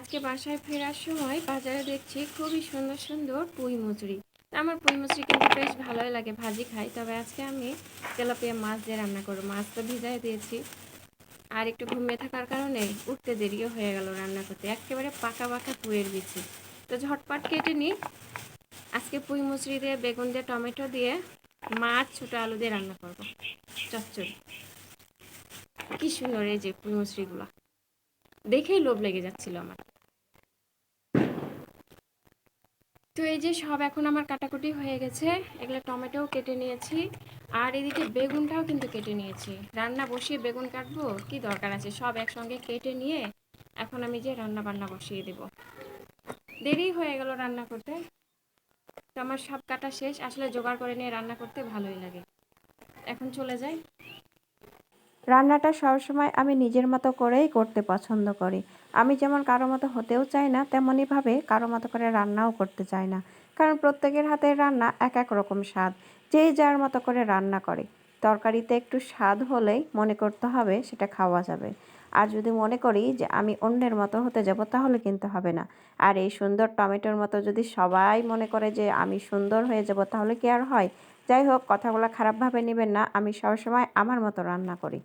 আজকে বাসায় ফেরার সময় বাজারে দেখছি খুবই সুন্দর সুন্দর পুঁই মুচড়ি। আমার পুঁই মুচড়ি কিন্তু বেশ ভালোই লাগে, ভাজি খাই। তবে আজকে আমি তেলাপিয়া মাছ দিয়ে রান্না করবো। মাছ তো ভিজাই দিয়েছি, আর একটু ঘুমিয়ে থাকার কারণে উঠতে দেরিও হয়ে গেল রান্না করতে। একেবারে পাকা পাকা পুঁইয়ের বিচি, তো ঝটপট কেটে নিই। আজকে পুঁই মুচড়ি দিয়ে, বেগুন দিয়ে, টমেটো দিয়ে, মাছ ছোটো আলু দিয়ে রান্না করবো চচ্চড়ি। কি সুন্দর এই যে পুঁই মুচড়িগুলো, দেখেই লোভ লেগে যাচ্ছিল আমার। তো এই যে সব এখন আমার কাটাকুটি হয়ে গেছে। এগুলো টমেটোও কেটে নিয়েছি, আর এদিকে বেগুনটাও কিন্তু কেটে নিয়েছি। রান্না বসিয়ে বেগুন কাটবো, কি দরকার আছে? সব একসঙ্গে কেটে নিয়ে এখন আমি যে রান্না বান্না বসিয়ে দেব। দেরি হয়ে গেল রান্না করতে। তো আমার সব কাটা শেষ। আসলে জোগাড় করে নিয়ে রান্না করতে ভালোই লাগে। এখন চলে যাই। রান্নাটা সবসময় আমি নিজের মতো করেই করতে পছন্দ করি। আমি যেমন কারো মতো হতেও চাই না, তেমনইভাবে কারো মতো করে রান্নাও করতে চাই না। কারণ প্রত্যেকের হাতের রান্না এক এক রকম স্বাদ। যে যার মতো করে রান্না করে। তরকারিতে একটু স্বাদ হলেই মনে করতে হবে সেটা খাওয়া যাবে। আর যদি মনে করি যে আমি অন্যের মতো হতে যাব, তাহলে কিন্তু হবে না। আর এই সুন্দর টমেটোর মতো যদি সবাই মনে করে যে আমি সুন্দর হয়ে যাব, তাহলে কি আর হয়? যাই হোক, কথাগুলো খারাপভাবে নেবেন না। আমি সবসময় আমার মতো রান্না করি।